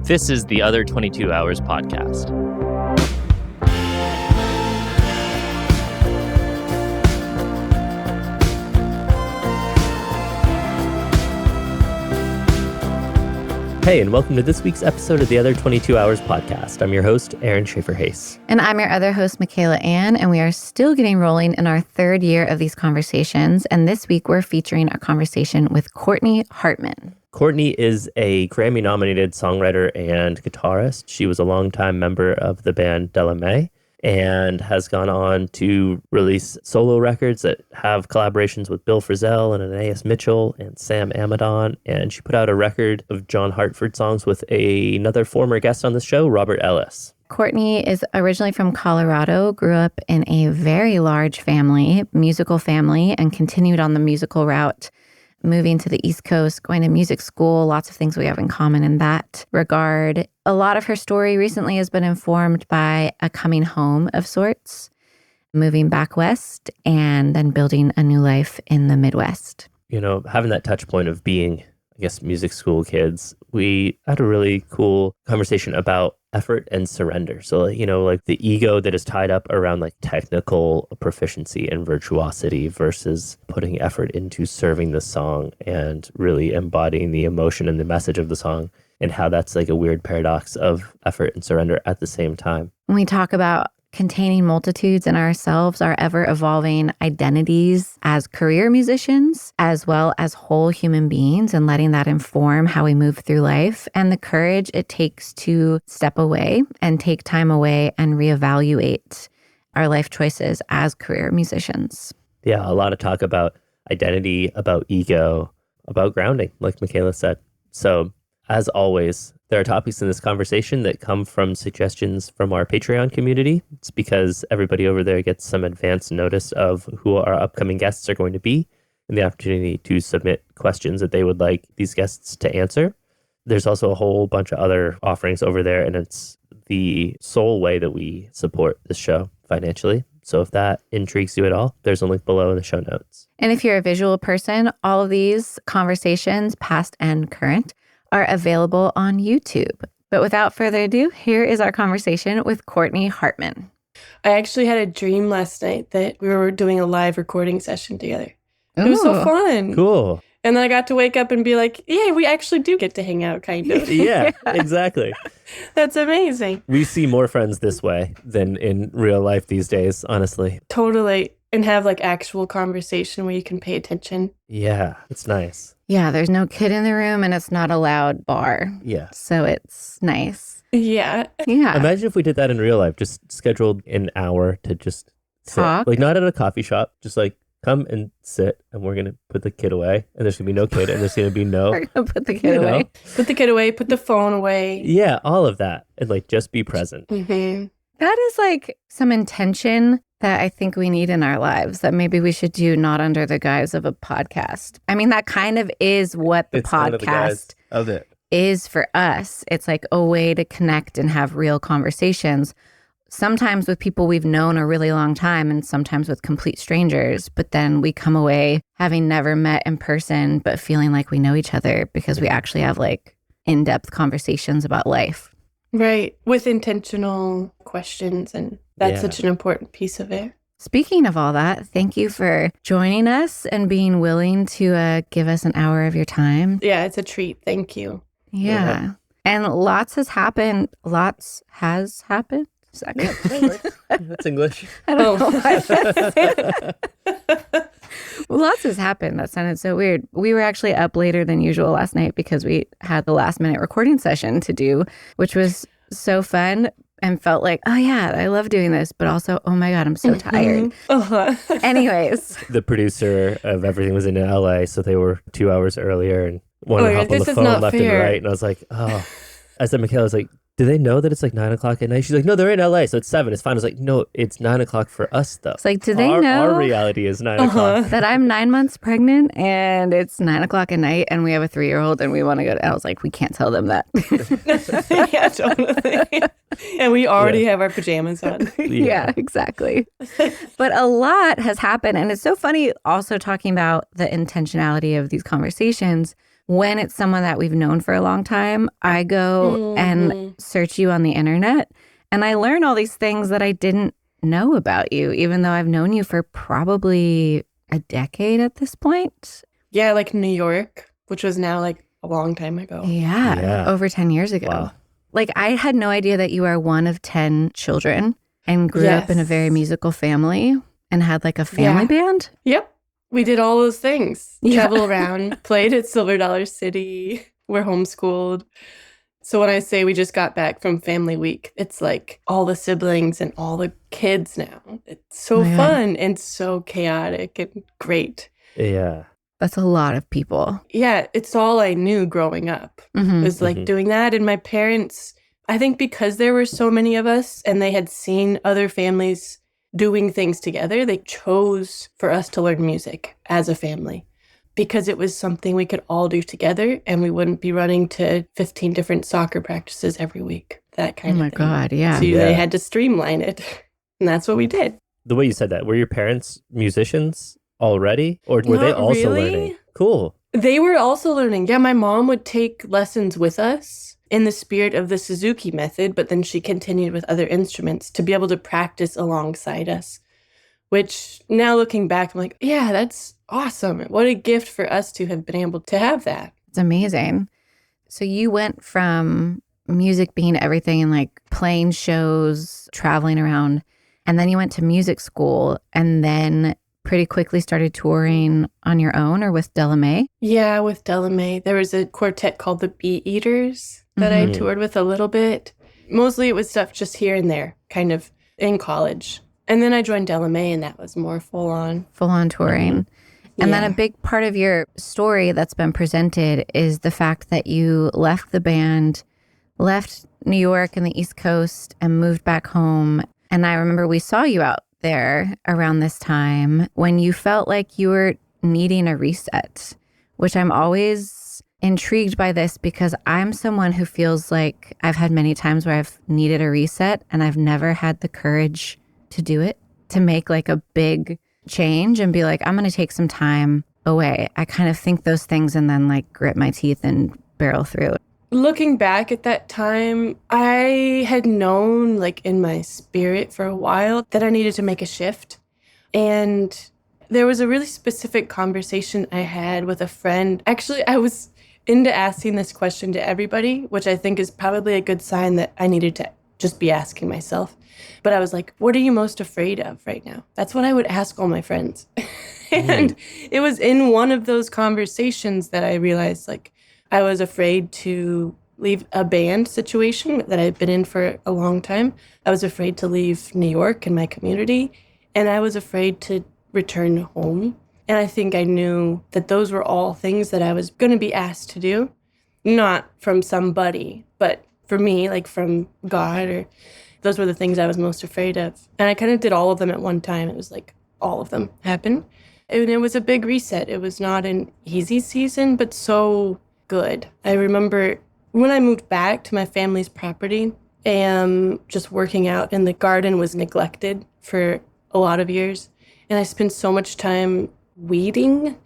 This is the Other 22 Hours podcast. Hey, and welcome to this week's episode of the Other 22 Hours podcast. I'm your host, Aaron Shafer-Haiss. And I'm your other host, Michaela Anne, and we are still getting rolling in our third year of these conversations. And this week, we're featuring a conversation with Courtney Hartman. Courtney is a Grammy-nominated songwriter and guitarist. She was a longtime member of the band Della and has gone on to release solo records that have collaborations with Bill Frisell and Anais Mitchell and Sam Amidon. And she put out a record of John Hartford songs with another former guest on the show, Robert Ellis. Courtney is originally from Colorado, grew up in a very large family, musical family, and continued on the musical route, moving to the East Coast, going to music school, lots of things we have in common in that regard. A lot of her story recently has been informed by a coming home of sorts, moving back west, and then building a new life in the Midwest. You know, having that touch point of being, I guess, music school kids, we had a really cool conversation about effort and surrender. So, you know, like the ego that is tied up around like technical proficiency and virtuosity versus putting effort into serving the song and really embodying the emotion and the message of the song, and how that's like a weird paradox of effort and surrender at the same time. When we talk about containing multitudes in ourselves, our ever-evolving identities as career musicians, as well as whole human beings, and letting that inform how we move through life, and the courage it takes to step away and take time away and reevaluate our life choices as career musicians. Yeah, a lot of talk about identity, about ego, about grounding, like Michaela said. So, as always, there are topics in this conversation that come from suggestions from our Patreon community. It's because everybody over there gets some advance notice of who our upcoming guests are going to be and the opportunity to submit questions that they would like these guests to answer. There's also a whole bunch of other offerings over there, and it's the sole way that we support this show financially. So if that intrigues you at all, there's a link below in the show notes. And if you're a visual person, all of these conversations, past and current, are available on YouTube. But without further ado, here is our conversation with Courtney Hartman. I actually had a dream last night that we were doing a live recording session together. Ooh. It was so fun. Cool. And then I got to wake up and be like, yeah, we actually do get to hang out, kind of. Yeah, exactly. That's amazing. We see more friends this way than in real life these days, honestly. Totally. And have like actual conversation where you can pay attention. Yeah, it's nice. Yeah, there's no kid in the room and it's not a loud bar. Yeah. So it's nice. Yeah. Yeah. Imagine if we did that in real life, just scheduled an hour to just sit. Talk. Like not at a coffee shop, just like come and sit, and we're going to put the kid away, and there's going to be no kid, and there's going to be no... We're going to put the kid away. Put the kid away, put the phone away. Yeah, all of that. And like just be present. Mm-hmm. That is like some intention that I think we need in our lives that maybe we should do not under the guise of a podcast. I mean, that kind of is what the It's kind of the guise podcast of it. is for us. It's like a way to connect and have real conversations, sometimes with people we've known a really long time and sometimes with complete strangers. But then we come away having never met in person, but feeling like we know each other because we actually have like in-depth conversations about life. Right. With intentional questions. And that's such an important piece of it. Speaking of all that, thank you for joining us and being willing to give us an hour of your time. Yeah, it's a treat. Thank you. Yeah. And lots has happened. Lots has happened. Is that good? That's English. I don't know why that Well, lots has happened. That sounded so weird. We were actually up later than usual last night because we had the last minute recording session to do, which was so fun and felt like, oh yeah, I love doing this, but also, oh my God, I'm so tired. Anyways. The producer of everything was in LA, so they were 2 hours earlier and wanted to hop on the phone left and right. And I was like, oh. I said, Michaela, I was like, do they know that it's like 9 o'clock at night? She's like, no, they're in LA, so it's 7. It's fine. I was like, no, it's 9 o'clock for us, though. It's like, do they know? Our reality is 9 o'clock. That I'm 9 months pregnant and it's 9 o'clock at night and we have a 3-year-old and we want to go to... I was like, we can't tell them that. Yeah, totally. And we already have our pajamas on. Yeah, exactly. But a lot has happened. And it's so funny also talking about the intentionality of these conversations when it's someone that we've known for a long time, I go and search you on the internet and I learn all these things that I didn't know about you, even though I've known you for probably a decade at this point. Yeah, like New York, which was now like a long time ago. Yeah. Over 10 years ago. Wow. Like I had no idea that you are one of 10 children and grew up in a very musical family and had like a family band. Yep. We did all those things. Travel around, played at Silver Dollar City. We're homeschooled. So when I say we just got back from family week, it's like all the siblings and all the kids now. It's so fun and so chaotic and great. Yeah. That's a lot of people. Yeah, it's all I knew growing up. It was like doing that. And my parents, I think because there were so many of us and they had seen other families doing things together, they chose for us to learn music as a family because it was something we could all do together and we wouldn't be running to 15 different soccer practices every week, that kind of thing. Oh my God, yeah. So they had to streamline it, and that's what we did. The way you said that, were your parents musicians already? Or were they also learning? Cool. They were also learning. Yeah, my mom would take lessons with us in the spirit of the Suzuki method, but then she continued with other instruments to be able to practice alongside us, which now looking back, I'm like, yeah, that's awesome. What a gift for us to have been able to have that. It's amazing. So you went from music being everything and like playing shows, traveling around, and then you went to music school and then pretty quickly started touring on your own or with Della. Yeah, with Della. There was a quartet called the Bee Eaters that I toured with a little bit. Mostly it was stuff just here and there, kind of in college. And then I joined Della and that was more full on touring. And then a big part of your story that's been presented is the fact that you left the band, left New York and the East Coast and moved back home. And I remember we saw you out there around this time when you felt like you were needing a reset, which I'm always intrigued by this because I'm someone who feels like I've had many times where I've needed a reset and I've never had the courage to do it, to make like a big change and be like, I'm going to take some time away. I kind of think those things and then like grit my teeth and barrel through. Looking back at that time, I had known like in my spirit for a while that I needed to make a shift. And there was a really specific conversation I had with a friend. Actually, I was into asking this question to everybody, which I think is probably a good sign that I needed to just be asking myself. But I was like, what are you most afraid of right now? That's what I would ask all my friends. And it was in one of those conversations that I realized like I was afraid to leave a band situation that I'd been in for a long time. I was afraid to leave New York and my community. And I was afraid to return home. And I think I knew that those were all things that I was going to be asked to do, not from somebody, but for me, like from God, or those were the things I was most afraid of. And I kind of did all of them at one time. It was like all of them happened. And it was a big reset. It was not an easy season, but so good. I remember when I moved back to my family's property, just working out, and the garden was neglected for a lot of years. And I spent so much time weeding,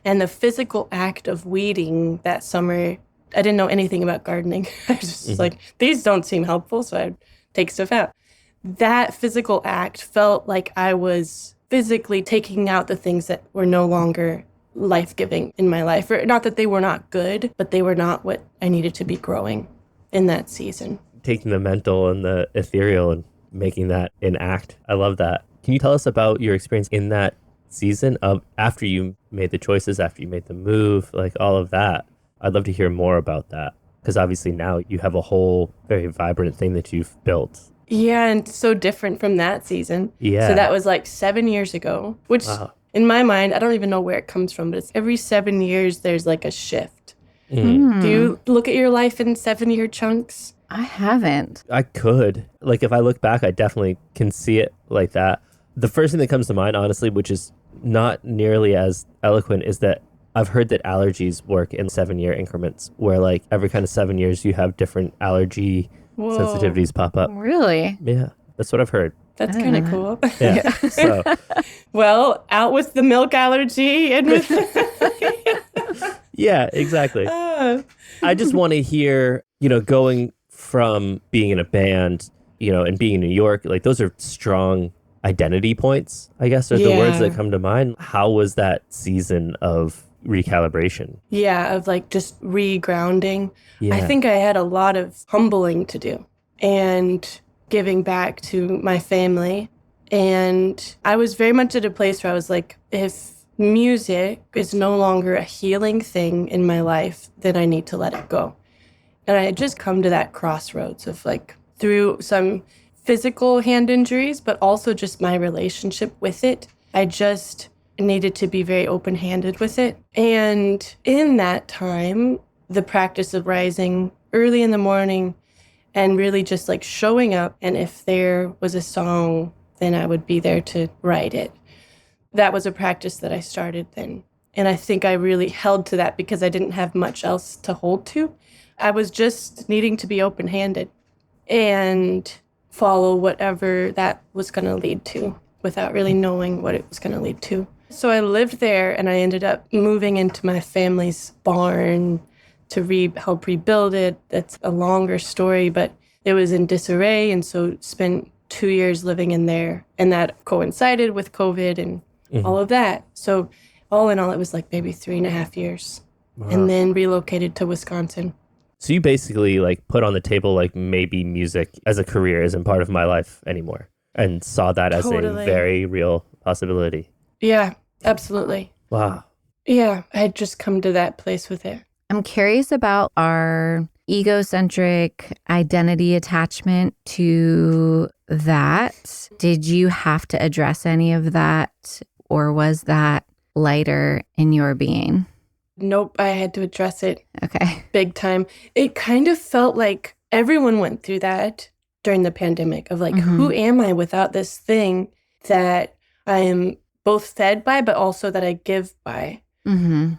and the physical act of weeding that summer, I didn't know anything about gardening. I was just like, these don't seem helpful, so I'd take stuff out. That physical act felt like I was physically taking out the things that were no longer life-giving in my life. Or not that they were not good, but they were not what I needed to be growing in that season. Taking the mental and the ethereal and making that an act. I love that. Can you tell us about your experience in that season of after you made the choices, after you made the move, like all of that? I'd love to hear more about that because obviously now you have a whole very vibrant thing that you've built. Yeah, and so different from that season. Yeah. So that was like 7 years ago, which in my mind, I don't even know where it comes from, but it's every 7 years there's like a shift. Do you look at your life in 7-year chunks? I haven't. I could. Like if I look back, I definitely can see it like that. The first thing that comes to mind, honestly, which is not nearly as eloquent, is that I've heard that allergies work in 7-year increments where like every kind of 7 years you have different allergy sensitivities pop up. Really? Yeah, that's what I've heard. That's kind of cool. Yeah. So, well, out with the milk allergy and with Yeah, exactly. I just want to hear, going from being in a band, and being in New York, like those are strong identity points, I guess, are the words that come to mind. How was that season of recalibration? Yeah, of like just regrounding. Yeah. I think I had a lot of humbling to do and giving back to my family. And I was very much at a place where I was like, if music is no longer a healing thing in my life, then I need to let it go. And I had just come to that crossroads of like through some physical hand injuries, but also just my relationship with it. I just needed to be very open-handed with it. And in that time, the practice of rising early in the morning and really just like showing up. And if there was a song, then I would be there to write it. That was a practice that I started then. And I think I really held to that because I didn't have much else to hold to. I was just needing to be open-handed and follow whatever that was going to lead to without really knowing what it was going to lead to. So I lived there and I ended up moving into my family's barn to help rebuild it. That's a longer story, but it was in disarray. And so spent 2 years living in there. And that coincided with COVID and all of that. So all in all, it was like maybe 3.5 years. Wow. And then relocated to Wisconsin. So you basically like put on the table like maybe music as a career isn't part of my life anymore and saw that as a very real possibility. Yeah, absolutely. Wow. Yeah, I had just come to that place with it. I'm curious about our egocentric identity attachment to that. Did you have to address any of that, or was that lighter in your being? Nope, I had to address it. Okay. Big time. It kind of felt like everyone went through that during the pandemic of like, who am I without this thing that I am both fed by, but also that I give by? Mm-hmm.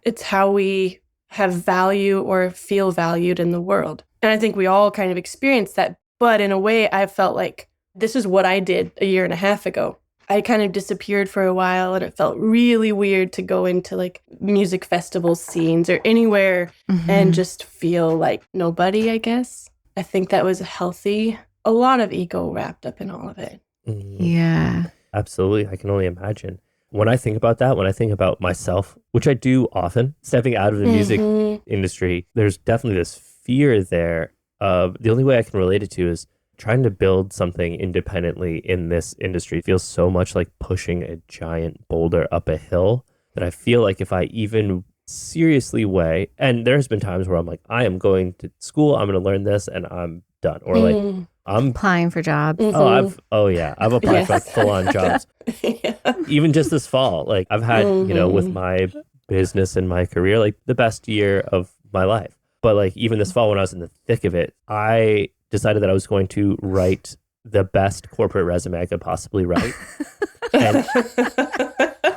It's how we have value or feel valued in the world. And I think we all kind of experienced that. But in a way, I felt like this is what I did 1.5 years ago. I kind of disappeared for a while and it felt really weird to go into like music festival scenes or anywhere and just feel like nobody, I guess. I think that was healthy. A lot of ego wrapped up in all of it. Yeah. Absolutely. I can only imagine. When I think about that, when I think about myself, which I do often, stepping out of the music industry, there's definitely this fear there of the only way I can relate it to is trying to build something independently in this industry feels so much like pushing a giant boulder up a hill that I feel like if I even seriously weigh, and there's been times where I'm like, I am going to school, I'm going to learn this and I'm done. Or like, I'm applying for jobs. I've applied for like full-on jobs. Even just this fall, like I've had, with my business and my career, like the best year of my life. But like even this fall when I was in the thick of it, I decided that I was going to write the best corporate resume I could possibly write.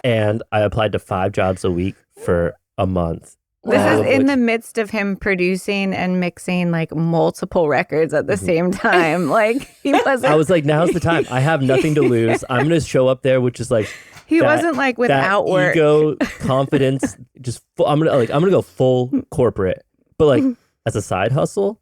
and I applied to 5 jobs a week for a month. This is in the midst of him producing and mixing like multiple records at the same time. Like he wasn't. I was like, now's the time. I have nothing to lose. I'm going to show up there, which is like he wasn't like without work. Ego, confidence, just I'm gonna go full corporate, but like as a side hustle.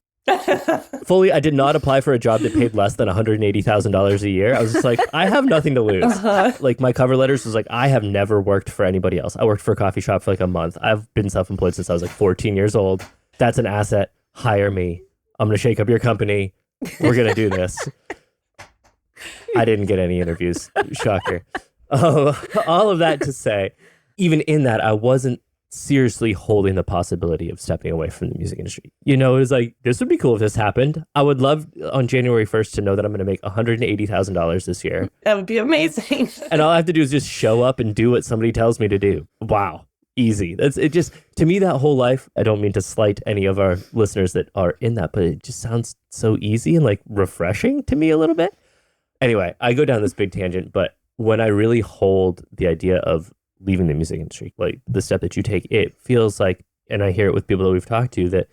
Fully, I did not apply for a job that paid less than $180,000 a year. I was just like, I have nothing to lose. Like my cover letters was like, I have never worked for anybody else. I worked for a coffee shop for like a month. I've been self-employed since I was like 14 years old. That's an asset. Hire me. I'm going to shake up your company. We're going to do this. I didn't get any interviews. Shocker. All of that to say, even in that, I wasn't seriously holding the possibility of stepping away from the music industry. It was like, this would be cool if this happened. I would love on January 1st to know that I'm going to make $180,000 this year. That would be amazing. And all I have to do is just show up and do what somebody tells me to do. Wow. Easy. That's it. Just to me, that whole life, I don't mean to slight any of our listeners that are in that, but it just sounds so easy and like refreshing to me a little bit. Anyway, I go down this big tangent, but when I really hold the idea of leaving the music industry, like the step that you take, it feels like, and I hear it with people that we've talked to, that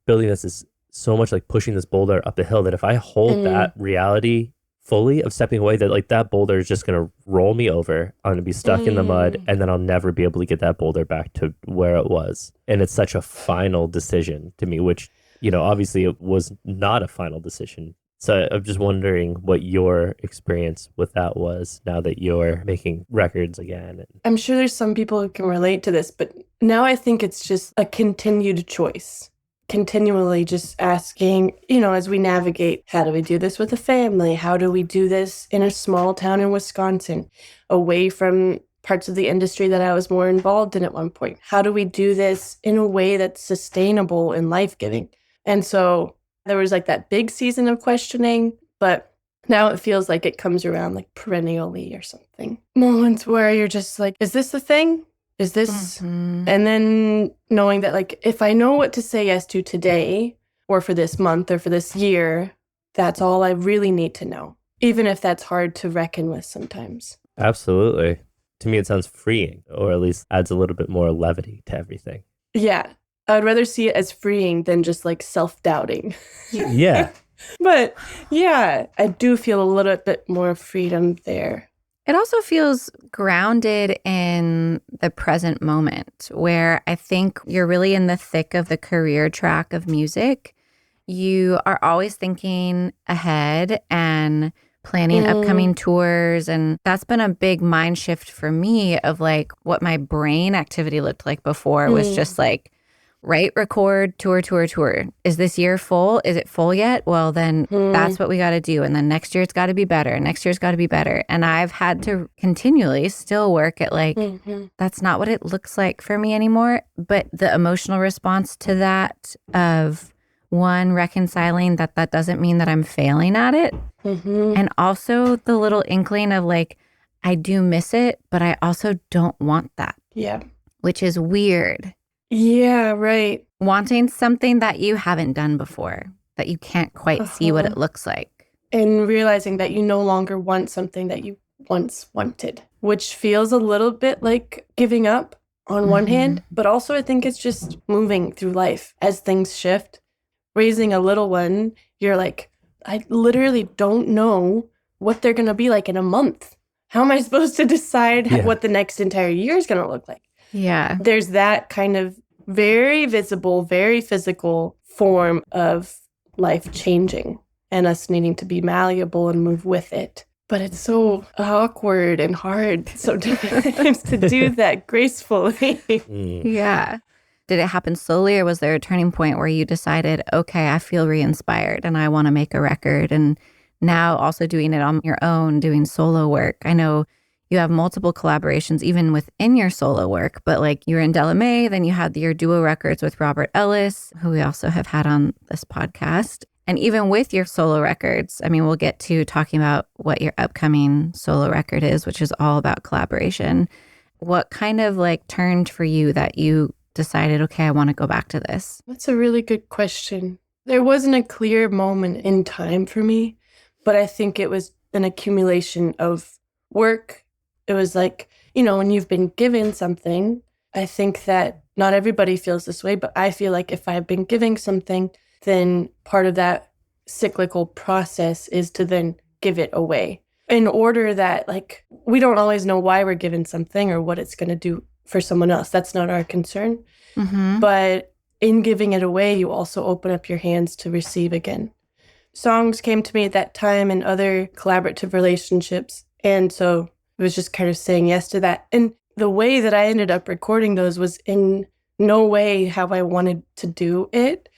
building this is so much like pushing this boulder up the hill that if I hold that reality fully of stepping away, that like that boulder is just going to roll me over. I'm going to be stuck in the mud, and then I'll never be able to get that boulder back to where it was. And it's such a final decision to me, which, you know, obviously it was not a final decision. So I'm just wondering what your experience with that was now that you're making records again. I'm sure there's some people who can relate to this, but now I think it's just a continued choice. Continually just asking, you know, as we navigate, how do we do this with a family? How do we do this in a small town in Wisconsin, away from parts of the industry that I was more involved in at one point? How do we do this in a way that's sustainable and life-giving? And so there was like that big season of questioning, but now it feels like it comes around like perennially or something. Moments where you're just like, is this the thing? Is this? And then knowing that like, if I know what to say yes to today or for this month or for this year, that's all I really need to know, even if that's hard to reckon with sometimes. Absolutely. To me, it sounds freeing, or at least adds a little bit more levity to everything. Yeah. I would rather see it as freeing than just like self-doubting. Yeah. But yeah, I do feel a little bit more freedom there. It also feels grounded in the present moment, where I think you're really in the thick of the career track of music. You are always thinking ahead and planning upcoming tours. And that's been a big mind shift for me of like what my brain activity looked like before. It was just like, write, record, tour. Is this year full? Is it full yet? Well, then that's what we got to do. And then next year it's got to be better. Next year's got to be better. And I've had to continually still work at like, that's not what it looks like for me anymore. But the emotional response to that of one, reconciling that doesn't mean that I'm failing at it. And also the little inkling of like, I do miss it, but I also don't want that. Yeah. Which is weird. Yeah, right. Wanting something that you haven't done before, that you can't quite see what it looks like. And realizing that you no longer want something that you once wanted, which feels a little bit like giving up on one hand, but also I think it's just moving through life as things shift. Raising a little one, you're like, I literally don't know what they're going to be like in a month. How am I supposed to decide what the next entire year is going to look like? Yeah. There's that kind of very visible, very physical form of life changing and us needing to be malleable and move with it. But it's so awkward and hard sometimes to do that gracefully. Yeah. Did it happen slowly, or was there a turning point where you decided, okay, I feel re-inspired and I want to make a record? And now also doing it on your own, doing solo work. I know you have multiple collaborations even within your solo work, but like you were in Della, then you had your duo records with Robert Ellis, who we also have had on this podcast. And even with your solo records, I mean, we'll get to talking about what your upcoming solo record is, which is all about collaboration. What kind of like turned for you that you decided, okay, I want to go back to this? That's a really good question. There wasn't a clear moment in time for me, but I think it was an accumulation of work. It was like, you know, when you've been given something, I think that not everybody feels this way, but I feel like if I've been giving something, then part of that cyclical process is to then give it away in order that, like, we don't always know why we're given something or what it's going to do for someone else. That's not our concern. But in giving it away, you also open up your hands to receive again. Songs came to me at that time and other collaborative relationships. And so it was just kind of saying yes to that. And the way that I ended up recording those was in no way how I wanted to do it.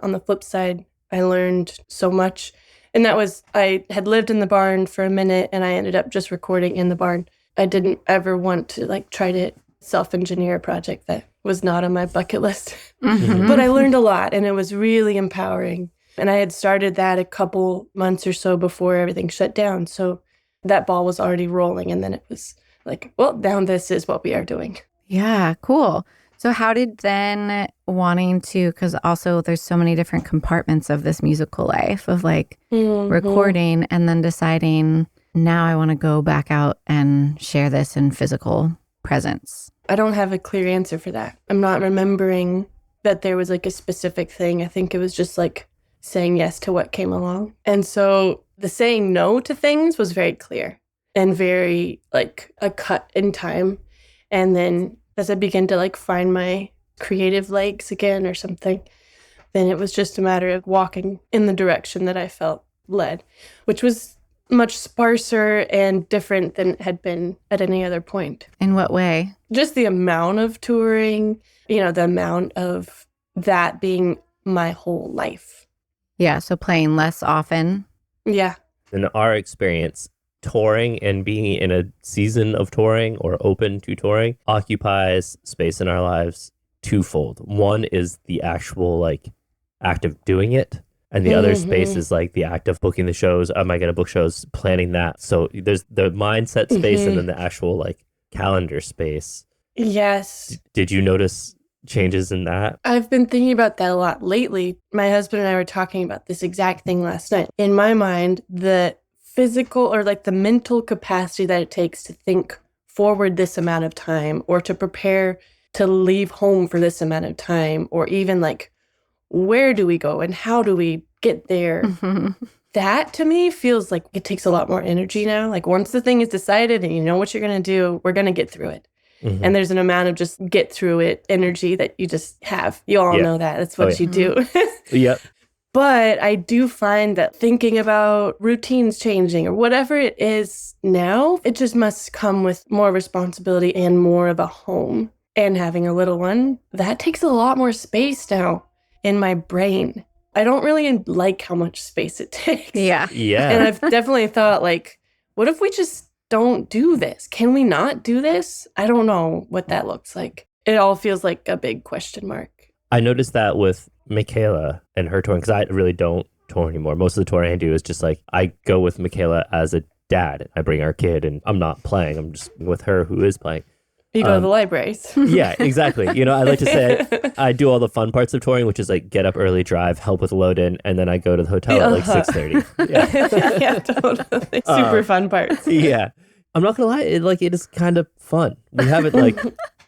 On the flip side, I learned so much. And that was, I had lived in the barn for a minute and I ended up just recording in the barn. I didn't ever want to like try to self-engineer a project that was not on my bucket list. But I learned a lot and it was really empowering. And I had started that a couple months or so before everything shut down. So that ball was already rolling. And then it was like, well, now this is what we are doing. Yeah, cool. So how did then wanting to, because also there's so many different compartments of this musical life of like recording and then deciding now I want to go back out and share this in physical presence? I don't have a clear answer for that. I'm not remembering that there was like a specific thing. I think it was just like saying yes to what came along. And so the saying no to things was very clear and very like a cut in time. And then as I began to like find my creative legs again or something, then it was just a matter of walking in the direction that I felt led, which was much sparser and different than it had been at any other point. In what way? Just the amount of touring, the amount of that being my whole life. Yeah, so playing less often. Yeah. In our experience, touring and being in a season of touring or open to touring occupies space in our lives twofold. One is the actual like act of doing it. And the other space is like the act of booking the shows. Am I going to book shows? Planning that. So there's the mindset space and then the actual like calendar space. Yes. Did you notice changes in that? I've been thinking about that a lot lately. My husband and I were talking about this exact thing last night. In my mind, the physical or like the mental capacity that it takes to think forward this amount of time or to prepare to leave home for this amount of time or even like where do we go and how do we get there? That to me feels like it takes a lot more energy now. Like once the thing is decided and you know what you're going to do, we're going to get through it. And there's an amount of just get through it energy that you just have. You all know that. That's what you do. Yep. But I do find that thinking about routines changing or whatever it is now, it just must come with more responsibility and more of a home. And having a little one, that takes a lot more space now in my brain. I don't really like how much space it takes. Yeah. And I've definitely thought like, what if we just don't do this? Can we not do this? I don't know what that looks like. It all feels like a big question mark. I noticed that with Michaela and her touring, because I really don't tour anymore. Most of the touring I do is just like, I go with Michaela as a dad. I bring our kid and I'm not playing. I'm just with her who is playing. You go to the libraries. Yeah, exactly. I like to say I do all the fun parts of touring, which is like get up early, drive, help with load in, and then I go to the hotel at like 6:30. Yeah, totally. Super fun parts. Yeah. I'm not going to lie. It is kind of fun. We have it like,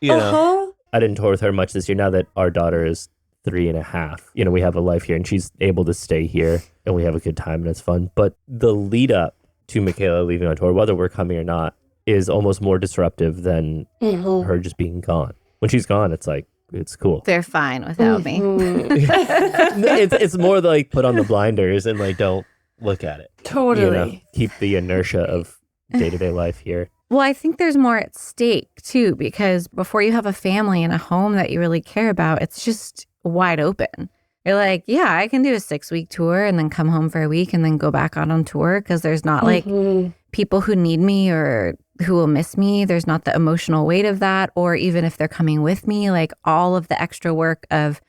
I didn't tour with her much this year now that our daughter is 3.5. We have a life here and she's able to stay here and we have a good time and it's fun. But the lead up to Michaela leaving on tour, whether we're coming or not, is almost more disruptive than her just being gone. When she's gone, it's like, it's cool. They're fine without me. It's more like put on the blinders and like don't look at it. Totally. Keep the inertia of day-to-day life here. Well, I think there's more at stake too, because before you have a family and a home that you really care about, it's just wide open. You're like, yeah, I can do a 6-week tour and then come home for a week and then go back out on tour because there's not like people who need me or who will miss me. There's not the emotional weight of that. Or even if they're coming with me, like all of the extra work of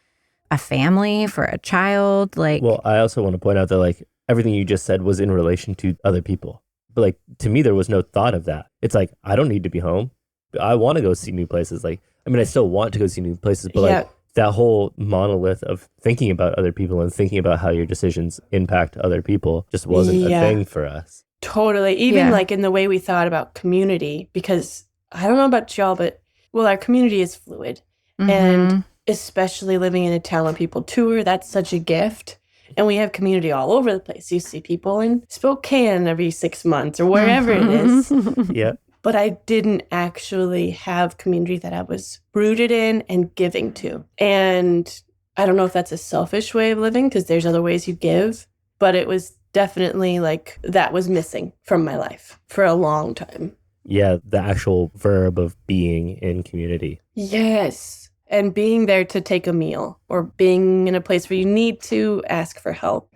a family for a child. Well, I also want to point out that like everything you just said was in relation to other people. But like to me, there was no thought of that. It's like, I don't need to be home. I want to go see new places. Like, I mean, I still want to go see new places, but like that whole monolith of thinking about other people and thinking about how your decisions impact other people just wasn't a thing for us. Totally. Even like in the way we thought about community, because I don't know about y'all, but our community is fluid. And especially living in a town where people tour, that's such a gift. And we have community all over the place. You see people in Spokane every 6 months or wherever it is. Yeah. But I didn't actually have community that I was rooted in and giving to. And I don't know if that's a selfish way of living because there's other ways you give, but it was definitely like that was missing from my life for a long time. Yeah, the actual verb of being in community. Yes. And being there to take a meal or being in a place where you need to ask for help.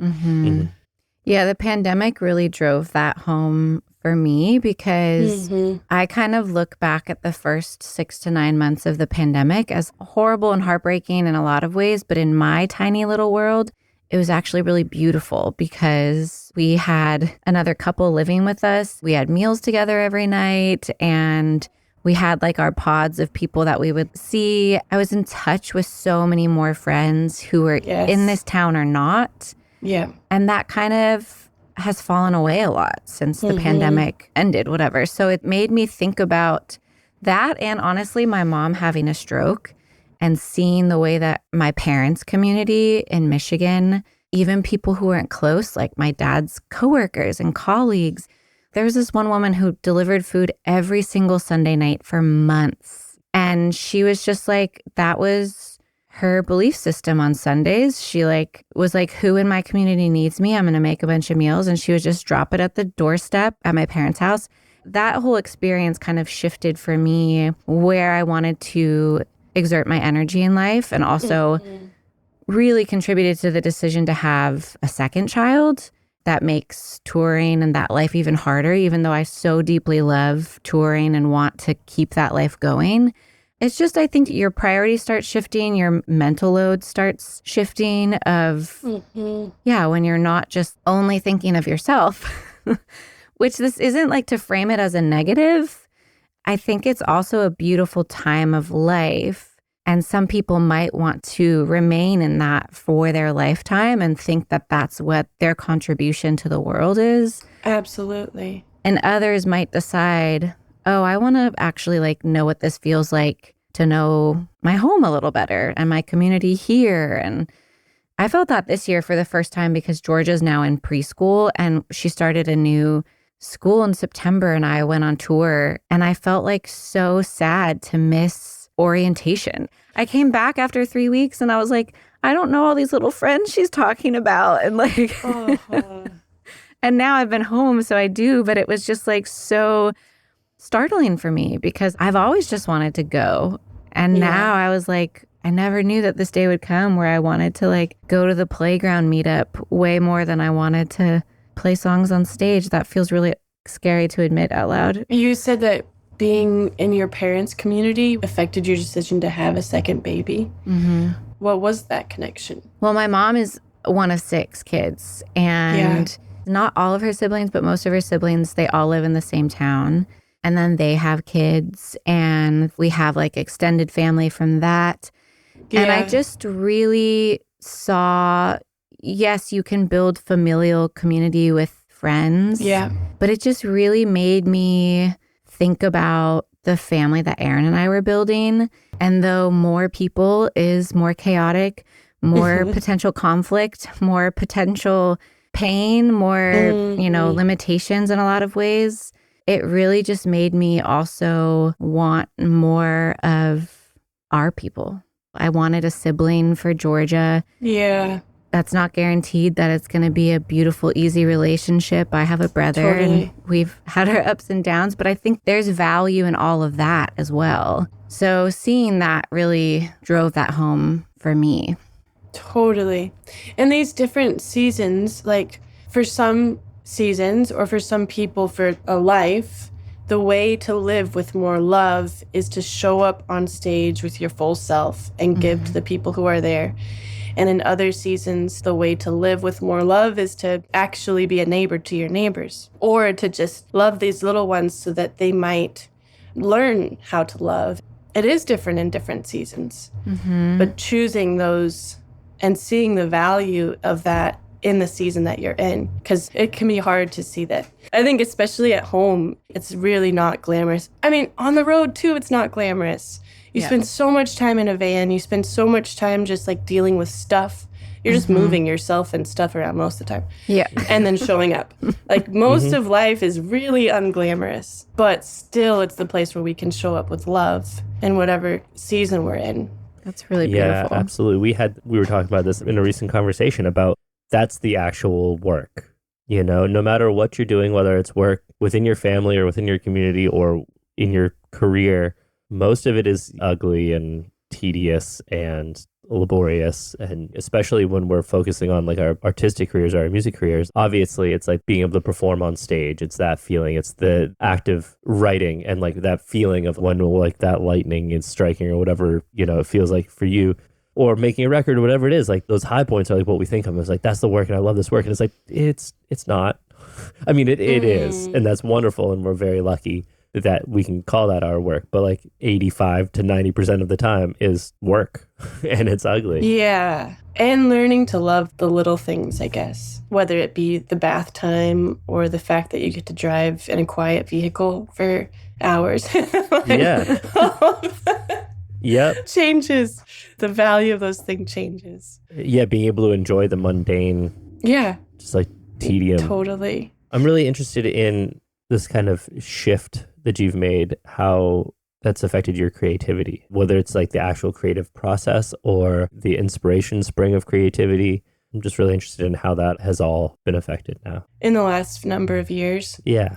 Yeah, the pandemic really drove that home for me because I kind of look back at the first 6 to 9 months of the pandemic as horrible and heartbreaking in a lot of ways. But in my tiny little world, it was actually really beautiful because we had another couple living with us. We had meals together every night and we had like our pods of people that we would see. I was in touch with so many more friends who were in this town or not. Yeah. And that kind of has fallen away a lot since the pandemic ended, whatever. So it made me think about that and honestly, my mom having a stroke and seeing the way that my parents' community in Michigan even people who weren't close, like my dad's coworkers and colleagues. There was this one woman who delivered food every single Sunday night for months. And she was just like, that was her belief system on Sundays. She was like, who in my community needs me? I'm going to make a bunch of meals. And she would just drop it at the doorstep at my parents' house. That whole experience kind of shifted for me where I wanted to exert my energy in life, and also really contributed to the decision to have a second child. That makes touring and that life even harder, even though I so deeply love touring and want to keep that life going. It's just, I think your priorities start shifting, your mental load starts shifting of, when you're not just only thinking of yourself, which this isn't like to frame it as a negative. I think it's also a beautiful time of life. And some people might want to remain in that for their lifetime and think that that's what their contribution to the world is. Absolutely. And others might decide, oh, I want to actually know what this feels like to know my home a little better and my community here. And I felt that this year for the first time because Georgia's now in preschool and she started a new school in September, and I went on tour, and I felt so sad to miss orientation. I came back after 3 weeks and I was like, I don't know all these little friends she's talking about. And and now I've been home, so I do, but it was just so startling for me because I've always just wanted to go. And now I was like, I never knew that this day would come where I wanted to go to the playground meetup way more than I wanted to play songs on stage. That feels really scary to admit out loud. You said that being in your parents' community affected your decision to have a second baby. Mm-hmm. What was that connection? Well, my mom is one of 6 kids, and not all of her siblings, but most of her siblings, they all live in the same town. And then they have kids, and we have extended family from that. Yeah. And I just really saw, yes, you can build familial community with friends. Yeah. But it just really made me think about the family that Aaron and I were building. And though more people is more chaotic, more potential conflict, more potential pain, more, limitations in a lot of ways, it really just made me also want more of our people. I wanted a sibling for Georgia. Yeah. That's not guaranteed that it's going to be a beautiful, easy relationship. I have a brother and we've had our ups and downs, but I think there's value in all of that as well. So seeing that really drove that home for me. Totally. And these different seasons, for some seasons or for some people for a life, the way to live with more love is to show up on stage with your full self and give to the people who are there. And in other seasons, the way to live with more love is to actually be a neighbor to your neighbors, or to just love these little ones so that they might learn how to love. It is different in different seasons, but choosing those and seeing the value of that in the season that you're in, because it can be hard to see that. I think especially at home, it's really not glamorous. I mean, on the road too, it's not glamorous. You spend so much time in a van. You spend so much time just dealing with stuff. You're just moving yourself and stuff around most of the time. Yeah. And then showing up. Most of life is really unglamorous, but still it's the place where we can show up with love in whatever season we're in. That's really beautiful. Yeah, absolutely. We were talking about this in a recent conversation about that's the actual work. No matter what you're doing, whether it's work within your family or within your community or in your career, most of it is ugly and tedious and laborious. And especially when we're focusing on our artistic careers or our music careers, obviously it's being able to perform on stage. It's that feeling. It's the act of writing and that feeling of when that lightning is striking or whatever, it feels like for you. Or making a record or whatever it is, those high points are what we think of as that's the work and I love this work. And it's it's not. I mean, it is. And that's wonderful. And we're very lucky that we can call that our work. But 85 to 90% of the time is work and it's ugly. Yeah. And learning to love the little things, I guess, whether it be the bath time or the fact that you get to drive in a quiet vehicle for hours. Yeah. Yep. changes. The value of those things changes. Yeah, being able to enjoy the mundane, Yeah, just like tedium. totally. I'm really interested in this kind of shift that you've made, how that's affected your creativity, whether it's like the actual creative process or the inspiration spring of creativity. I'm just really interested in how that has all been affected now. In the last number of years, Yeah.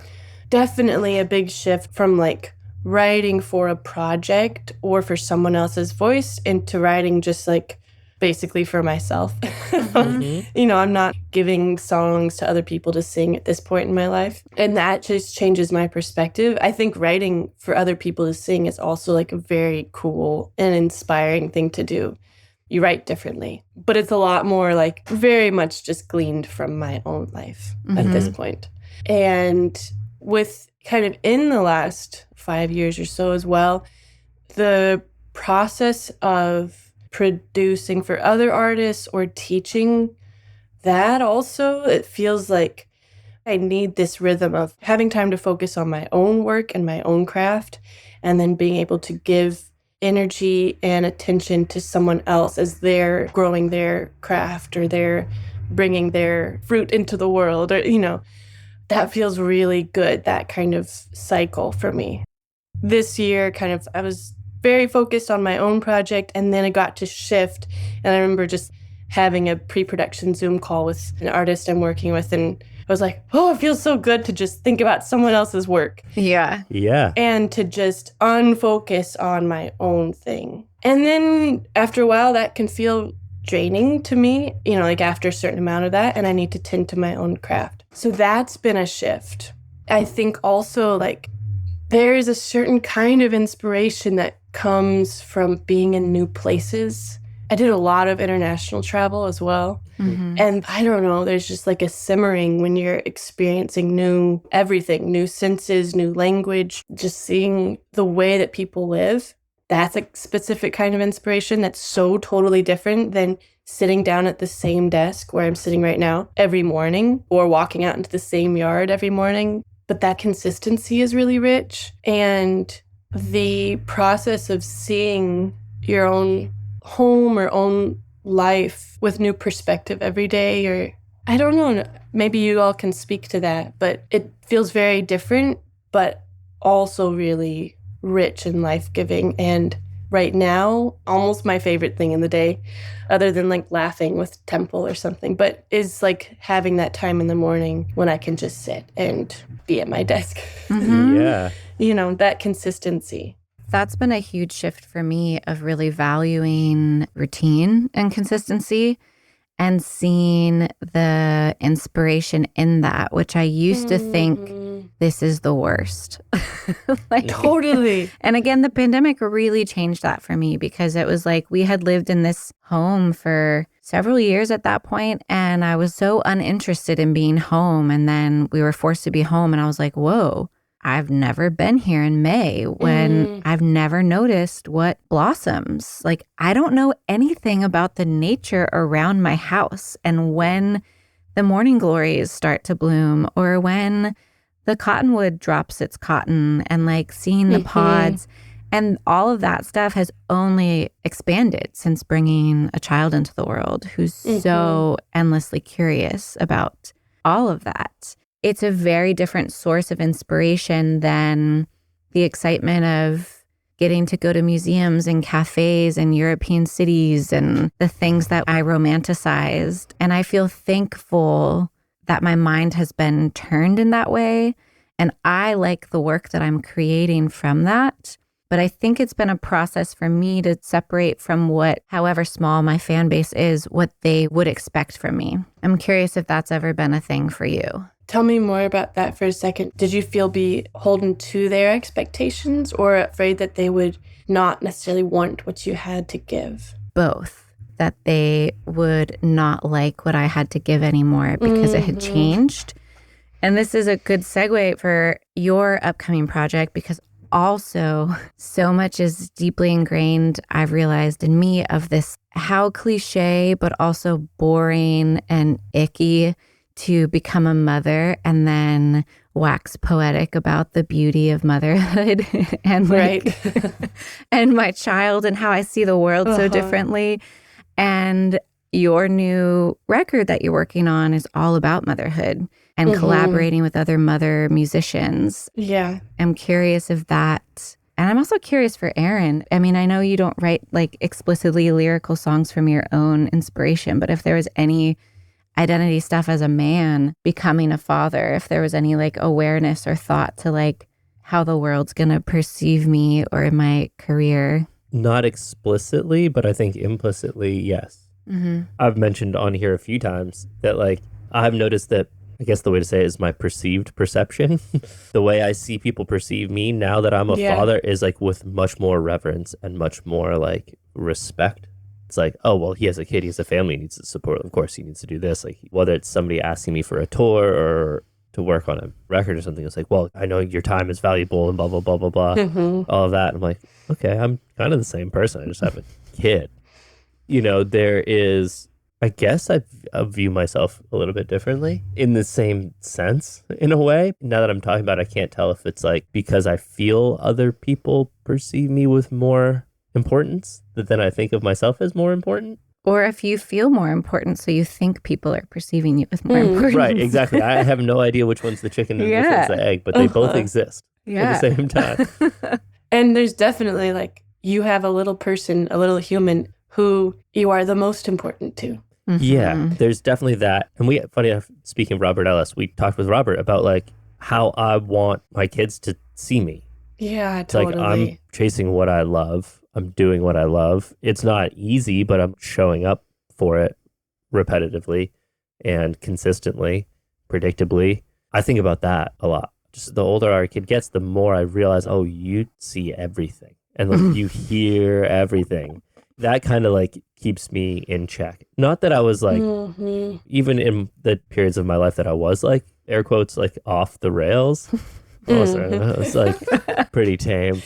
definitely a big shift from like writing for a project or for someone else's voice into writing just like basically for myself. You know, I'm not giving songs to other people to sing at this point in my life. And that just changes my perspective. I think writing for other people to sing is also like a very cool and inspiring thing to do. You write differently, but it's a lot more like very much just gleaned from my own life at this point. And with kind of in the last 5 years or so as well, the process of producing for other artists or teaching, that also, it feels like I need this rhythm of having time to focus on my own work and my own craft, and then being able to give energy and attention to someone else as they're growing their craft or they're bringing their fruit into the world, or, you know, that feels really good, that kind of cycle for me. This year, kind of, I was very focused on my own project, and then I got to shift. And I remember just having a pre-production Zoom call with an artist I'm working with, and I was like, oh, it feels so good to just think about someone else's work. Yeah. Yeah. And to just unfocus on my own thing. And then after a while, that can feel draining to me, you know, like after a certain amount of that, and I need to tend to my own craft. So that's been a shift. I think also like there is a certain kind of inspiration that comes from being in new places. I did a lot of international travel as well. And I don't know, there's just like a simmering when you're experiencing new everything, new senses, new language, just seeing the way that people live. That's a specific kind of inspiration that's so totally different than sitting down at the same desk where I'm sitting right now every morning, or walking out into the same yard every morning. But that consistency is really rich. And the process of seeing your own home or own life with new perspective every day, or I don't know, maybe you all can speak to that, but it feels very different, but also really rich and life-giving. And right now, almost my favorite thing in the day, other than like laughing with Temple or something, but is like having that time in the morning when I can just sit and be at my desk. Yeah. You know, that consistency. That's been a huge shift for me of really valuing routine and consistency and seeing the inspiration in that, which I used to think this is the worst. Like, Totally. And again, the pandemic really changed that for me, because it was like we had lived in this home for several years at that point, and I was so uninterested in being home. And then we were forced to be home, and I was like, whoa, I've never been here in May when I've never noticed what blossoms. Like, I don't know anything about the nature around my house and when the morning glories start to bloom, or when the cottonwood drops its cotton, and like seeing the pods. And all of that stuff has only expanded since bringing a child into the world who's so endlessly curious about all of that. It's a very different source of inspiration than the excitement of getting to go to museums and cafes and European cities and the things that I romanticized. And I feel thankful that my mind has been turned in that way. And I like the work that I'm creating from that. But I think it's been a process for me to separate from what, however small my fan base is, what they would expect from me. I'm curious if that's ever been a thing for you. Tell me more about that for a second. Did you feel beholden to their expectations, or afraid that they would not necessarily want what you had to give? Both. That they would not like what I had to give anymore because it had changed. And this is a good segue for your upcoming project, because also so much is deeply ingrained, I've realized, in me, of this how cliche but also boring and icky to become a mother and then wax poetic about the beauty of motherhood and like, and my child and how I see the world so differently. And your new record that you're working on is all about motherhood and collaborating with other mother musicians. Yeah. I'm curious if that, and I'm also curious for Aaron. I mean, I know you don't write like explicitly lyrical songs from your own inspiration, but if there was any identity stuff as a man becoming a father, if there was any like awareness or thought to like how the world's gonna perceive me or my career. Not explicitly, but I think implicitly, yes. I've mentioned on here a few times that like I've noticed that, I guess the way to say it is my perceived perception. The way I see people perceive me now that I'm a father is like with much more reverence and much more like respect. It's like, oh, well, he has a kid, he has a family, he needs to support. Of course, he needs to do this. Like whether it's somebody asking me for a tour or to work on a record or something, it's like, well, I know your time is valuable and blah, blah, blah, blah, blah. All of that. I'm like, okay, I'm kind of the same person. I just have a kid. You know, there is, I guess I view myself a little bit differently in the same sense in a way. Now that I'm talking about it, I can't tell if it's like because I feel other people perceive me with more importance that then I think of myself as more important. Or if you feel more important, so you think people are perceiving you with more importance. Right, exactly. I have no idea which one's the chicken and which one's the egg, but they both exist at the same time. And there's definitely like, you have a little person, a little human who you are the most important to. Yeah, there's definitely that. And funny enough, speaking of Robert Ellis, we talked with Robert about like how I want my kids to see me. Yeah, It's like I'm chasing what I love. I'm doing what I love. It's not easy, but I'm showing up for it repetitively and consistently, predictably. I think about that a lot. Just the older our kid gets, the more I realize, oh, you see everything and like you hear everything. That kind of like keeps me in check. Not that I was like, even in the periods of my life that I was like, air quotes, like off the rails. It's like pretty tame.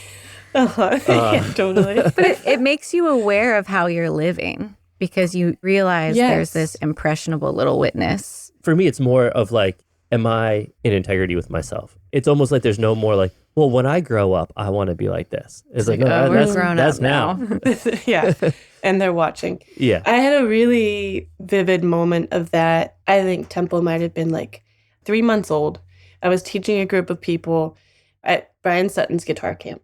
Yeah, totally. But it makes you aware of how you're living because you realize there's this impressionable little witness. For me, it's more of like, am I in integrity with myself? It's almost like there's no more like, well, when I grow up, I want to be like this. It's like, no, that's now. Yeah. And they're watching. Yeah. I had a really vivid moment of that. I think Temple might have been like 3 months old. I was teaching a group of people at Brian Sutton's guitar camp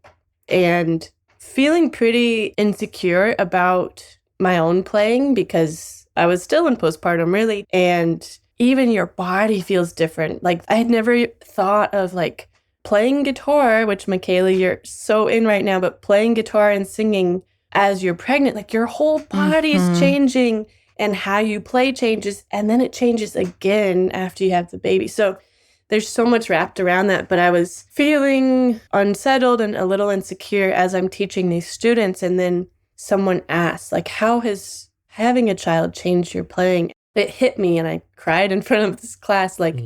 and feeling pretty insecure about my own playing because I was still in postpartum, really. And even your body feels different. Like I had never thought of like playing guitar, which Michaela, you're so in right now, but playing guitar and singing as you're pregnant, like your whole body is changing and how you play changes. And then it changes again after you have the baby. So there's so much wrapped around that. But I was feeling unsettled and a little insecure as I'm teaching these students. And then someone asked, like, how has having a child changed your playing? It hit me and I cried in front of this class. Like,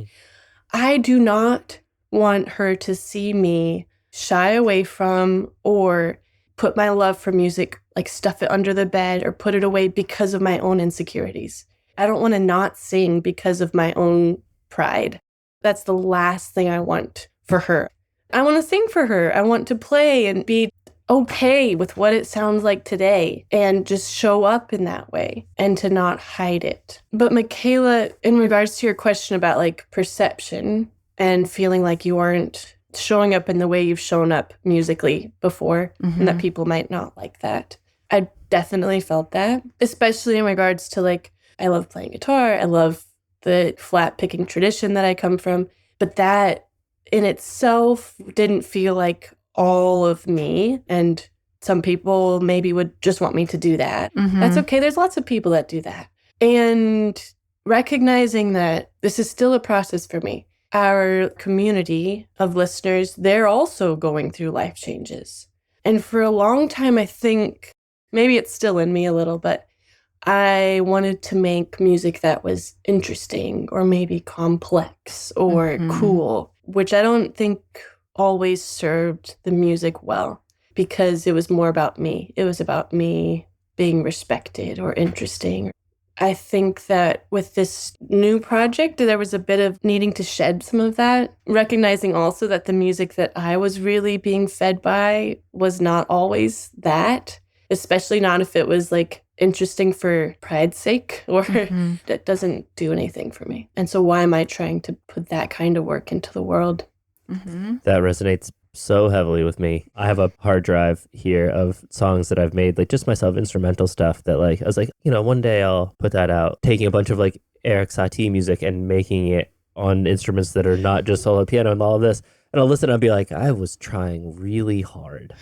I do not want her to see me shy away from or put my love for music, like stuff it under the bed or put it away because of my own insecurities. I don't want to not sing because of my own pride. That's the last thing I want for her. I want to sing for her. I want to play and be okay with what it sounds like today and just show up in that way and to not hide it. But Michaela, in regards to your question about like perception and feeling like you aren't showing up in the way you've shown up musically before and that people might not like that. I definitely felt that, especially in regards to like, I love playing guitar. I love the flat picking tradition that I come from. But that in itself didn't feel like all of me. And some people maybe would just want me to do that. That's okay. There's lots of people that do that. And recognizing that this is still a process for me. Our community of listeners, they're also going through life changes. And for a long time, I think, maybe it's still in me a little, but I wanted to make music that was interesting or maybe complex or cool, which I don't think always served the music well because it was more about me. It was about me being respected or interesting. I think that with this new project, there was a bit of needing to shed some of that, recognizing also that the music that I was really being fed by was not always that, especially not if it was like interesting for pride's sake or that doesn't do anything for me. And so why am I trying to put that kind of work into the world? That resonates so heavily with me. I have a hard drive here of songs that I've made, like just myself, instrumental stuff that like, I was like, one day I'll put that out, taking a bunch of like Eric Satie music and making it on instruments that are not just solo piano and all of this. And I'll listen and I'll be like, I was trying really hard.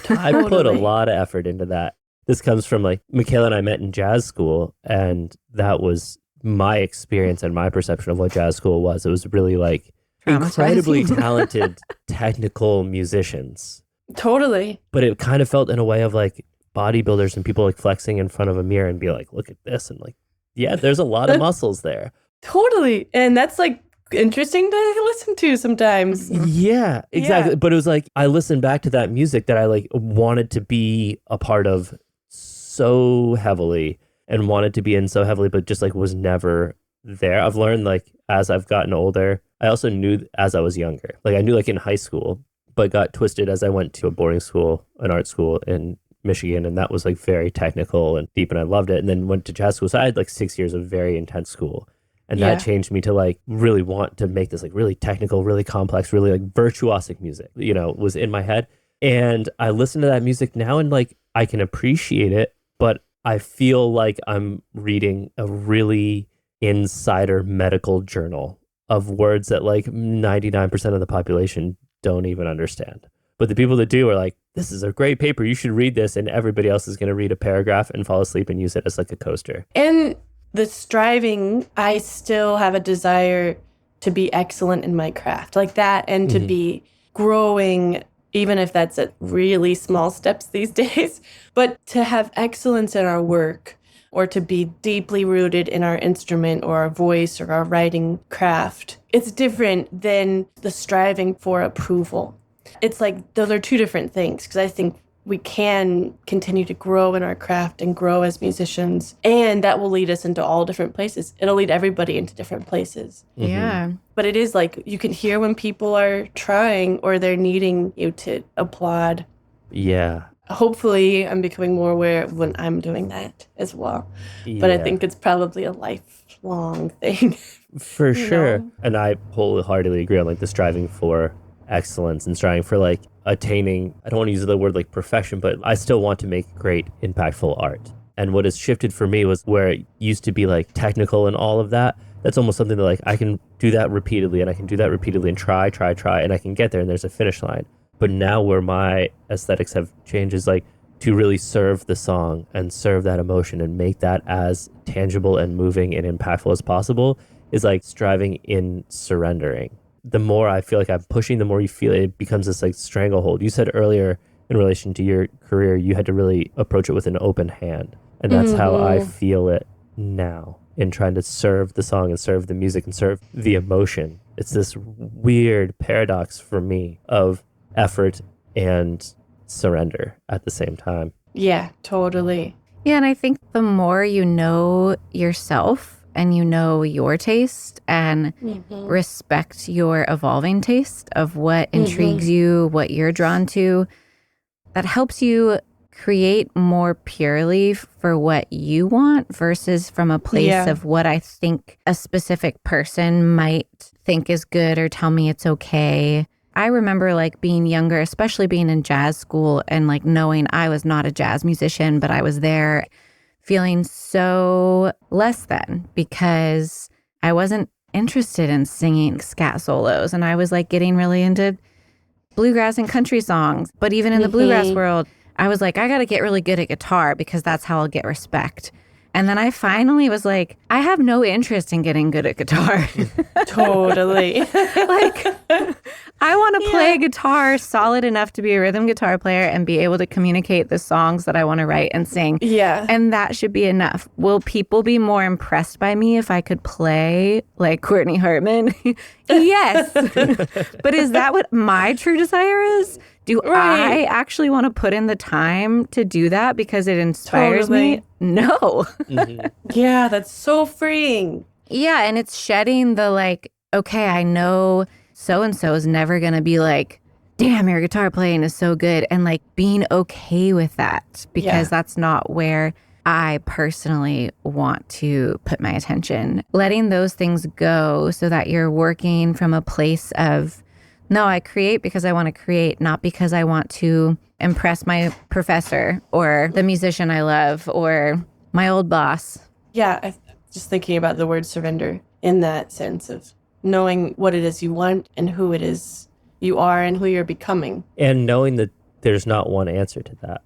I put a lot of effort into that. This comes from like Michaela and I met in jazz school, and that was my experience and my perception of what jazz school was. It was really like incredibly talented technical musicians. Totally. But it kind of felt in a way of like bodybuilders and people like flexing in front of a mirror and be like, look at this. And like, yeah, there's a lot of muscles there. Totally. And that's like interesting to listen to sometimes. Yeah, exactly. Yeah. But it was like, I listened back to that music that I like wanted to be a part of so heavily and wanted to be in so heavily, but just like was never there. I've learned like as I've gotten older, I also knew as I was younger. Like I knew like in high school, but got twisted as I went to a boarding school, an art school in Michigan. And that was like very technical and deep and I loved it. And then went to jazz school. So I had like 6 years of very intense school. And that changed me to like really want to make this like really technical, really complex, really like virtuosic music, was in my head. And I listen to that music now and like I can appreciate it, but I feel like I'm reading a really insider medical journal of words that like 99% of the population don't even understand. But the people that do are like, this is a great paper, you should read this. And everybody else is going to read a paragraph and fall asleep and use it as like a coaster. And the striving, I still have a desire to be excellent in my craft like that and to be growing, even if that's at really small steps these days. But to have excellence in our work or to be deeply rooted in our instrument or our voice or our writing craft, it's different than the striving for approval. It's like those are two different things, because I think we can continue to grow in our craft and grow as musicians, and that will lead us into all different places. It'll lead everybody into different places. Yeah. But it is like you can hear when people are trying or they're needing you to applaud. Yeah. Hopefully I'm becoming more aware when I'm doing that as well. Yeah. But I think it's probably a lifelong thing. For sure. And I wholeheartedly agree on like the striving for excellence and striving for like attaining, I don't want to use the word like perfection, but I still want to make great, impactful art. And what has shifted for me was where it used to be like technical and all of that. That's almost something that like I can do that repeatedly and I can do that repeatedly and try, and I can get there and there's a finish line. But now where my aesthetics have changed is like to really serve the song and serve that emotion and make that as tangible and moving and impactful as possible is like striving in surrendering. The more I feel like I'm pushing, the more you feel it becomes this like stranglehold. You said earlier in relation to your career, you had to really approach it with an open hand. And that's how I feel it now in trying to serve the song and serve the music and serve the emotion. It's this weird paradox for me of effort and surrender at the same time. Yeah, totally. Yeah, and I think the more you know yourself and you know your taste and respect your evolving taste of what intrigues you, what you're drawn to, that helps you create more purely for what you want versus from a place of what I think a specific person might think is good or tell me it's okay. I remember like being younger, especially being in jazz school and like knowing I was not a jazz musician, but I was there feeling so less than because I wasn't interested in singing scat solos. And I was like getting really into bluegrass and country songs. But even in the bluegrass world, I was like, I got to get really good at guitar because that's how I'll get respect. And then I finally was like, I have no interest in getting good at guitar. Totally. Like, I want to play guitar solid enough to be a rhythm guitar player and be able to communicate the songs that I want to write and sing. Yeah. And that should be enough. Will people be more impressed by me if I could play like Courtney Hartman? Yes. But is that what my true desire is? Do I actually want to put in the time to do that because it inspires me? No. Mm-hmm. Yeah, that's so freeing. Yeah, and it's shedding the like, okay, I know so-and-so is never going to be like, damn, your guitar playing is so good. And like being okay with that because that's not where I personally want to put my attention. Letting those things go so that you're working from a place of, no, I create because I want to create, not because I want to impress my professor or the musician I love or my old boss. Yeah, just thinking about the word surrender in that sense of knowing what it is you want and who it is you are and who you're becoming. And knowing that there's not one answer to that,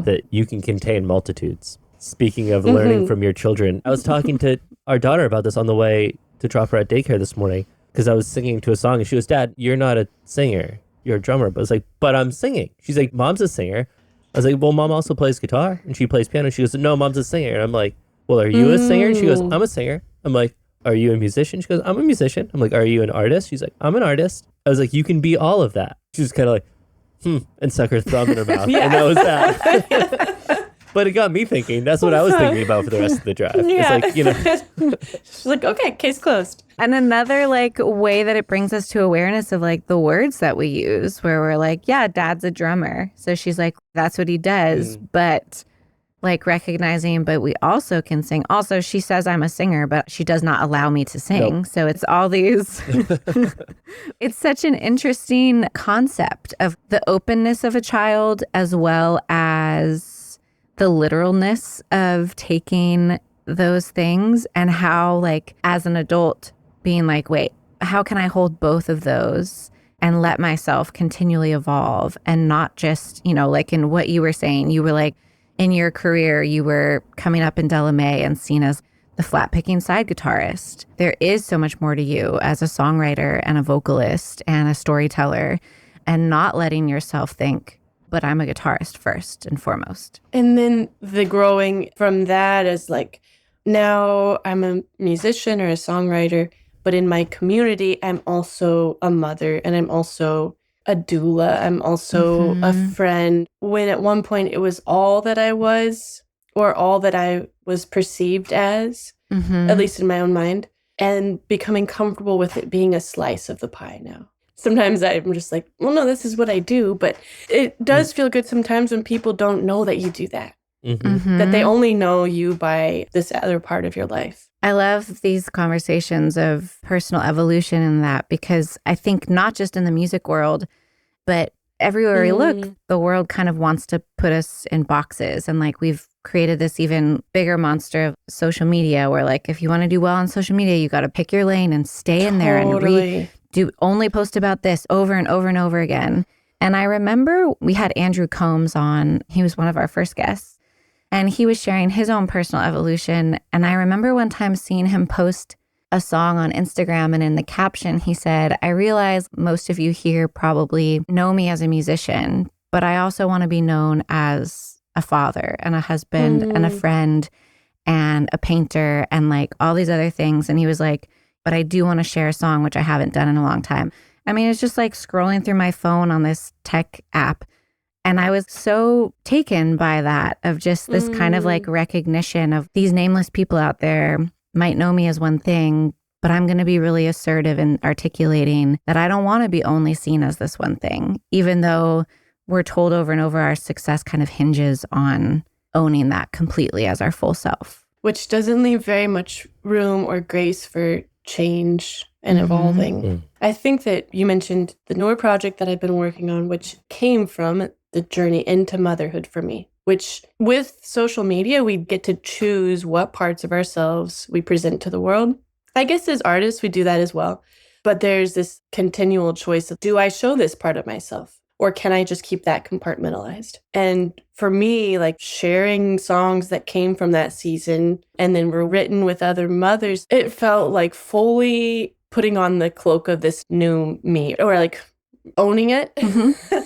that you can contain multitudes. Speaking of learning from your children, I was talking to our daughter about this on the way to drop her at daycare this morning because I was singing to a song and she goes, Dad, you're not a singer, you're a drummer. But I was like, but I'm singing. She's like, Mom's a singer. I was like, well, Mom also plays guitar and she plays piano. She goes, no, Mom's a singer. And I'm like, well, are you a singer? And she goes, I'm a singer. I'm like, are you a musician? She goes, I'm a musician. I'm like, are you an artist? She's like, I'm an artist. I was like, you can be all of that. She was kind of like, and stuck her thumb in her mouth. And that was that. But it got me thinking. That's what I was thinking about for the rest of the drive. Yeah. It's like, you know. She's like, okay, case closed. And another like way that it brings us to awareness of like the words that we use where we're like, yeah, Dad's a drummer. So she's like, that's what he does. But like recognizing, but we also can sing. Also, she says I'm a singer, but she does not allow me to sing. Nope. So it's all these. It's such an interesting concept of the openness of a child as well as the literalness of taking those things and how like as an adult being like, wait, how can I hold both of those and let myself continually evolve and not just, you know, like in what you were saying, you were like in your career, you were coming up in Della and seen as the flat picking side guitarist. There is so much more to you as a songwriter and a vocalist and a storyteller and not letting yourself think, but I'm a guitarist first and foremost. And then the growing from that is like, now I'm a musician or a songwriter, but in my community, I'm also a mother and I'm also a doula. I'm also a friend. When at one point it was all that I was or all that I was perceived as, at least in my own mind, and becoming comfortable with it being a slice of the pie now. Sometimes I'm just like, well, no, this is what I do. But it does feel good sometimes when people don't know that you do that, that they only know you by this other part of your life. I love these conversations of personal evolution in that because I think not just in the music world, but everywhere we look, the world kind of wants to put us in boxes. And like we've created this even bigger monster of social media where like if you want to do well on social media, you got to pick your lane and stay in there and only post about this over and over and over again. And I remember we had Andrew Combs on. He was one of our first guests. And he was sharing his own personal evolution. And I remember one time seeing him post a song on Instagram. And in the caption, he said, I realize most of you here probably know me as a musician, but I also want to be known as a father and a husband and a friend and a painter and like all these other things. And he was like, but I do want to share a song, which I haven't done in a long time. I mean, it's just like scrolling through my phone on this tech app. And I was so taken by that of just this kind of like recognition of these nameless people out there might know me as one thing, but I'm going to be really assertive in articulating that I don't want to be only seen as this one thing, even though we're told over and over our success kind of hinges on owning that completely as our full self. Which doesn't leave very much room or grace for change and evolving. I think that you mentioned the newer project that I've been working on, which came from the journey into motherhood for me, which with social media, we get to choose what parts of ourselves we present to the world. I guess as artists, we do that as well. But there's this continual choice of, do I show this part of myself? Or can I just keep that compartmentalized? And for me, like sharing songs that came from that season and then were written with other mothers, it felt like fully putting on the cloak of this new me, or like owning it.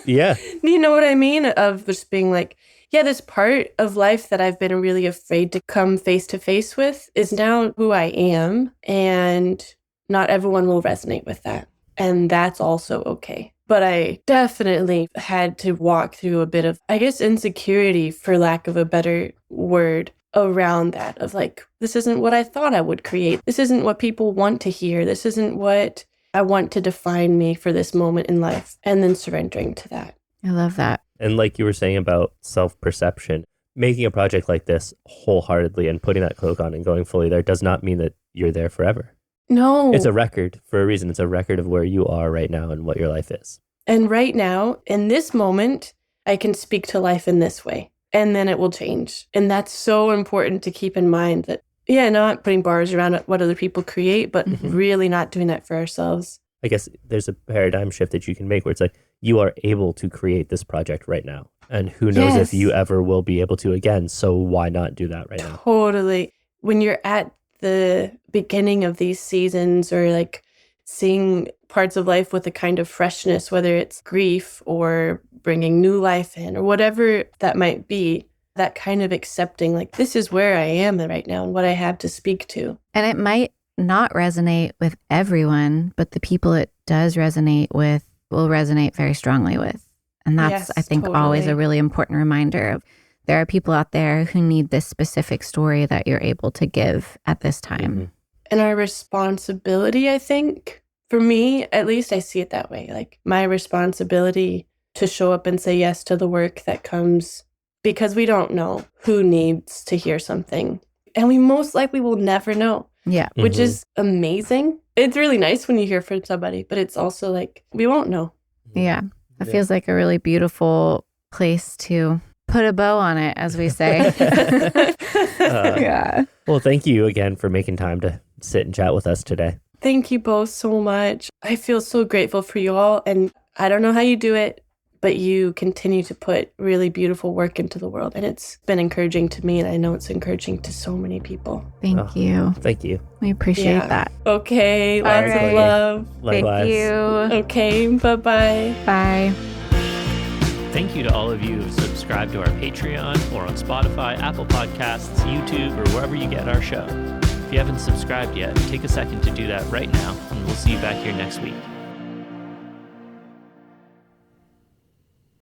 Yeah. You know what I mean? Of just being like, yeah, this part of life that I've been really afraid to come face to face with is now who I am. And not everyone will resonate with that. And that's also okay. But I definitely had to walk through a bit of, I guess, insecurity, for lack of a better word, around that of like, this isn't what I thought I would create. This isn't what people want to hear. This isn't what I want to define me for this moment in life. And then surrendering to that. I love that. And like you were saying about self-perception, making a project like this wholeheartedly and putting that cloak on and going fully there does not mean that you're there forever. No. It's a record for a reason. It's a record of where you are right now and what your life is. And right now, in this moment, I can speak to life in this way. And then it will change. And that's so important to keep in mind that, yeah, not putting bars around what other people create, but really not doing that for ourselves. I guess there's a paradigm shift that you can make where it's like, you are able to create this project right now. And who knows if you ever will be able to again. So why not do that right now? Totally. When you're at the beginning of these seasons or like seeing parts of life with a kind of freshness, whether it's grief or bringing new life in or whatever that might be, that kind of accepting like, this is where I am right now and what I have to speak to. And it might not resonate with everyone, but the people it does resonate with will resonate very strongly with. And that's, I think, always a really important reminder of there are people out there who need this specific story that you're able to give at this time. And our responsibility, I think, for me, at least I see it that way. Like my responsibility to show up and say yes to the work that comes, because we don't know who needs to hear something. And we most likely will never know. Yeah. Which is amazing. It's really nice when you hear from somebody, but it's also like, we won't know. Yeah. It feels like a really beautiful place to put a bow on it, as we say. Yeah. Well, thank you again for making time to sit and chat with us today. Thank you both so much. I feel so grateful for you all. And I don't know how you do it, but you continue to put really beautiful work into the world. And it's been encouraging to me. And I know it's encouraging to so many people. Thank you. Thank you. We appreciate that. Okay. Lots of love. Likewise. Thank you. Okay. Bye-bye. Bye. Thank you to all of you who subscribe to our Patreon or on Spotify, Apple Podcasts, YouTube, or wherever you get our show. If you haven't subscribed yet, take a second to do that right now, and we'll see you back here next week.